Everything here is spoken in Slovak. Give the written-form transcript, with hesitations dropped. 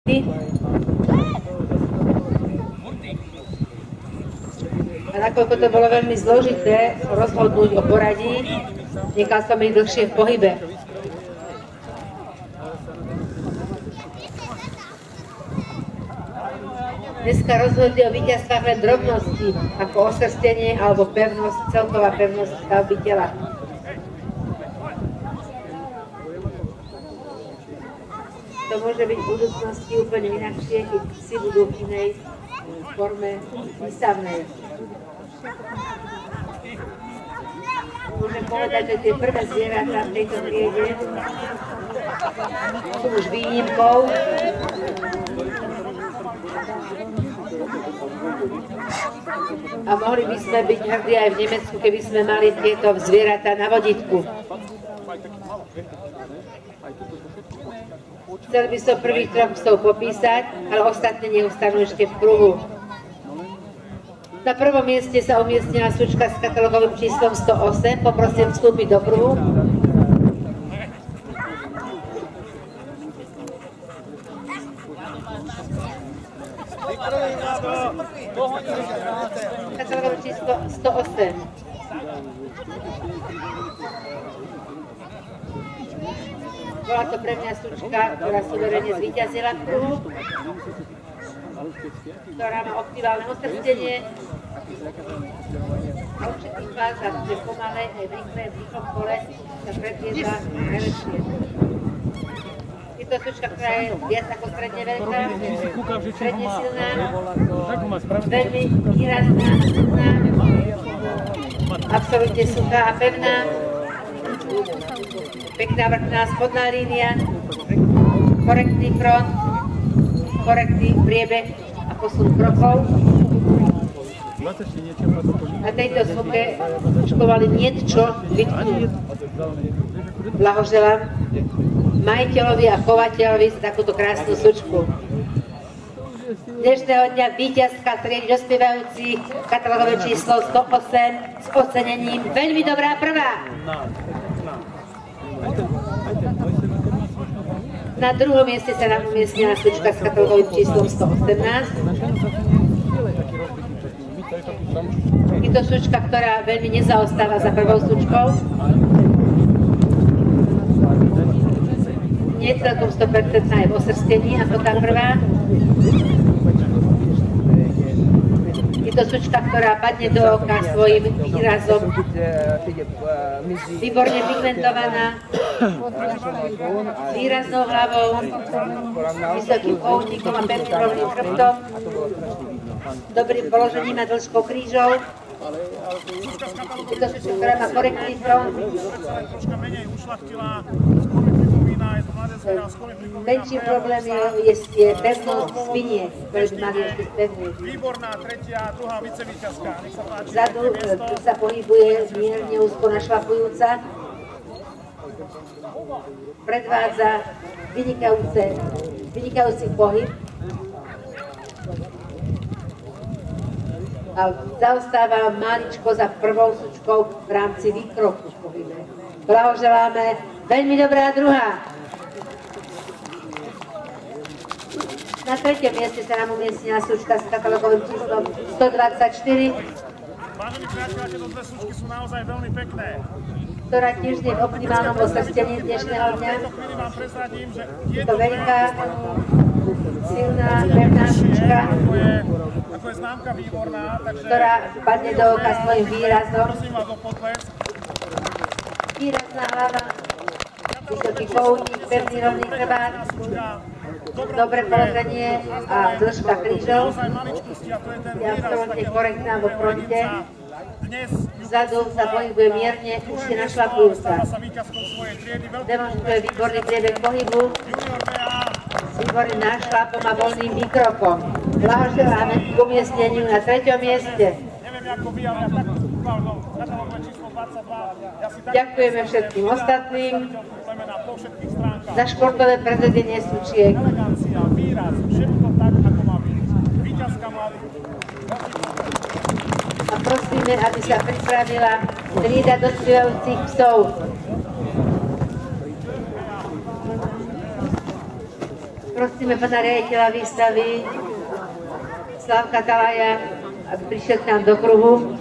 A nakoľko to bolo veľmi zložité rozhodnúť o poradí, nechal som ich dlhšie v pohybe. Dneska rozhodli o víťazstvách len drobnosti, ako osrstenie alebo pevnosť, celková pevnosť stavby tela. To môže byť v budúcnosti úplne inakšie, keď si budú v inej forme výstavnej. Môžem povedať, že tie prvé zvieratá v tejto triede sú už výnimkou. A mohli by sme byť hrdí aj v Nemecku, keby sme mali tieto zvieratá na vodítku. Chcel by som prvých troch psov popísať, ale ostatné neostanú ešte v kruhu. Na prvom mieste sa umiestnila sučka s katalógovým číslom 108. Poprosím vstúpiť do kruhu. Katalógové číslo 108. Bola to pre mňa sučka, ktorá suverene zvíťazila v kruhu, ktorá má optimálne osrstenie a určitých fázach, že pomalé, aj v rýchlom kole sa predviedla najlepšie. Je to sučka, ktorá je viac ako stredne veľká, stredne silná, veľmi výrazná a silná, absolútne suchá a pevná, pekná vrchná spodná línia, korektný front, korektný priebeh a posun krokov. Na tejto suche sučkovali niečo vytknúť. Blahoželám majiteľovi a chovateľovi za takúto krásnu sučku. Dnešného dňa víťazka triedy dospievajúcich, katalógové číslo 108 s ocenením veľmi dobrá prvá. Na druhom mieste sa nám umiestnila sučka s katalógovým číslom 118. Je to sučka, ktorá veľmi nezaostáva za prvou sučkou. Nie celkom 100% aj v osrstení, ako tá prvá. Je to sučka, ktorá padne do oka svojím výrazom. Výborne pigmentovaná, s výraznou hlavou, vysokým koutníkom a pevným rovným chrbtom, dobrým položením a dĺžkou krížov. Je to sučka, ktorá má korektný front. Menší problém je pevnosť spinie, ktoré by mali ešte spevniť. Výborná tretia, druhá vicevíťazka. Vzadu sa pohybuje mierne úzko našlapujúca. Predvádza vynikajúci pohyb. A zaostáva maličko za prvou sučkou v rámci výkroku v pohybe. Blahoželáme, veľmi dobrá druhá. Na treťom mieste sa nám umiestnila sučka s katalógovým číslom 124. Vážení priatelia, tieto dve sučky sú naozaj veľmi pekné. Ktorá tiež je v optimálnom osrstení dnešného dňa. Je to veľká, silná, pevná sučka, ako je známka výborná, ktorá padne do oka svojim výrazom. prosím vás o potlesk. Výrazná hlava, vysoký koutník, pevný rovný chrbát, dobré položenie a dĺžka krížov. Je absolútne korektná vo fronte. Vzadu sa pohybuje mierne, už je našlapujúca. Demonstruje výborný priebeh pohybu s výborným nášlapom a voľným výkrokom. Blahoželáme k umiestneniu na treťom mieste. Ďakujeme všetkým ostatným za športové predvedenie sučiek. A prosíme, aby sa pripravila trieda dospievajúcich psov. V Prosíme pana riaditeľa výstavy Slavka Talaja, aby prišiel k nám do kruhu.